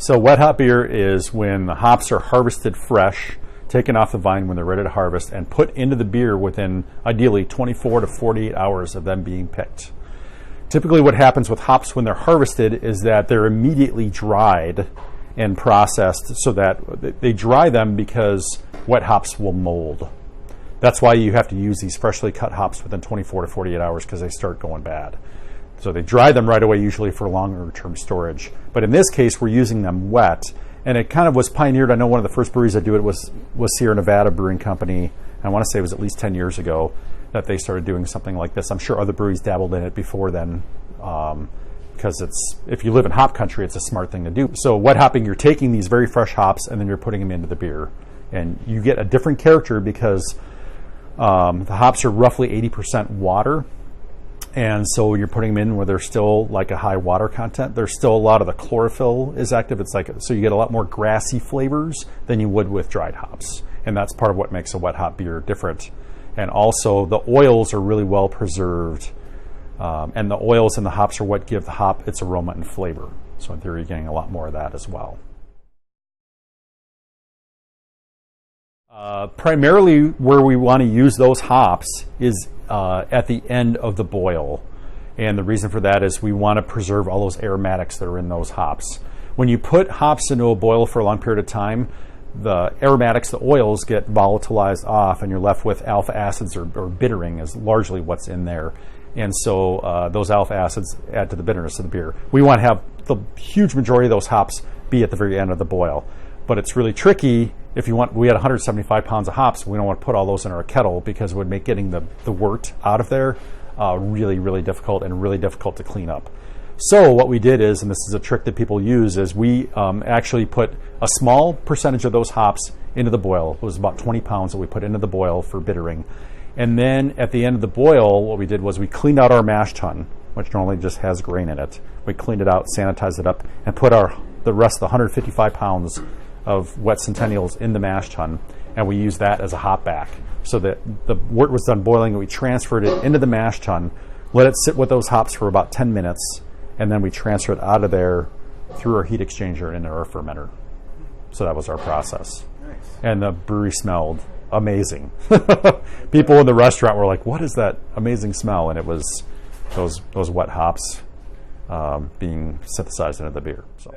So wet hop beer is when the hops are harvested fresh, taken off the vine when they're ready to harvest, and put into the beer within ideally 24 to 48 hours of them being picked. Typically what happens with hops when they're harvested is that they're immediately dried and processed, so that they dry them because wet hops will mold. That's why you have to use these freshly cut hops within 24 to 48 hours, because they start going bad. So they dry them right away, usually for longer term storage. But in this case, we're using them wet, and it kind of was pioneered. I know one of the first breweries that do it was Sierra Nevada Brewing Company. I want to say it was at least 10 years ago that they started doing something like this. I'm sure other breweries dabbled in it before then, because if you live in hop country, it's a smart thing to do. So wet hopping, you're taking these very fresh hops and then you're putting them into the beer, and you get a different character because the hops are roughly 80% water. And so when you're putting them in where there's still like a high water content, there's still a lot of the chlorophyll is active. It's like, so you get a lot more grassy flavors than you would with dried hops. And that's part of what makes a wet hop beer different. And also the oils are really well preserved. And the oils and the hops are what give the hop its aroma and flavor. So in theory, you're getting a lot more of that as well. Primarily where we want to use those hops is at the end of the boil. And the reason for that is we want to preserve all those aromatics that are in those hops. When you put hops into a boil for a long period of time, the aromatics, the oils, get volatilized off, and you're left with alpha acids or bittering is largely what's in there. And so those alpha acids add to the bitterness of the beer. We want to have the huge majority of those hops be at the very end of the boil. But it's really tricky. If you want, we had 175 pounds of hops. We don't want to put all those in our kettle because it would make getting the wort out of there really, really difficult and really difficult to clean up. So what we did is, and this is a trick that people use, is we actually put a small percentage of those hops into the boil. It was about 20 pounds that we put into the boil for bittering. And then at the end of the boil, what we did was we cleaned out our mash tun, which normally just has grain in it. We cleaned it out, sanitized it up, and put the rest of the 155 pounds of wet centennials in the mash tun, and we used that as a hop back. So that the wort was done boiling, and we transferred it into the mash tun, let it sit with those hops for about 10 minutes, and then we transfer it out of there through our heat exchanger into our fermenter. So that was our process. Nice. And the brewery smelled amazing. People in the restaurant were like, "What is that amazing smell?" And it was those wet hops being synthesized into the beer. So.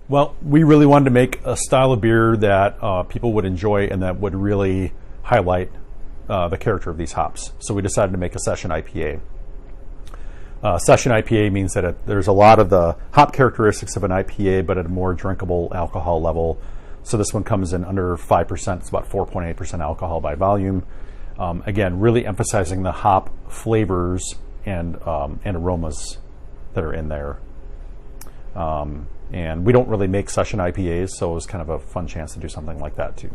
Well, we really wanted to make a style of beer that people would enjoy and that would really highlight the character of these hops. So we decided to make a session IPA. Session IPA means that there's a lot of the hop characteristics of an IPA, but at a more drinkable alcohol level. So this one comes in under 5%. It's about 4.8% alcohol by volume. Again, really emphasizing the hop flavors and aromas that are in there. And we don't really make session IPAs, so it was kind of a fun chance to do something like that too.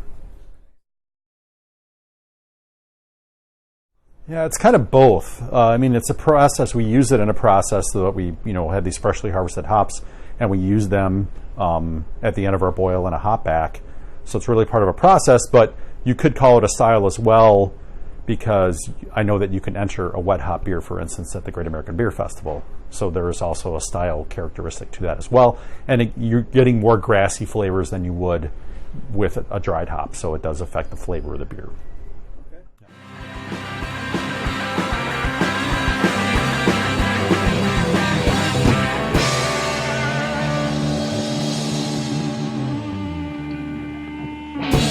Yeah, it's kind of both. I mean, it's a process. We use it in a process so that we, have these freshly harvested hops, and we use them at the end of our boil in a hop back. So it's really part of a process, but you could call it a style as well, because I know that you can enter a wet hop beer, for instance, at the Great American Beer Festival. So there is also a style characteristic to that as well. And you're getting more grassy flavors than you would with a dried hop, so it does affect the flavor of the beer.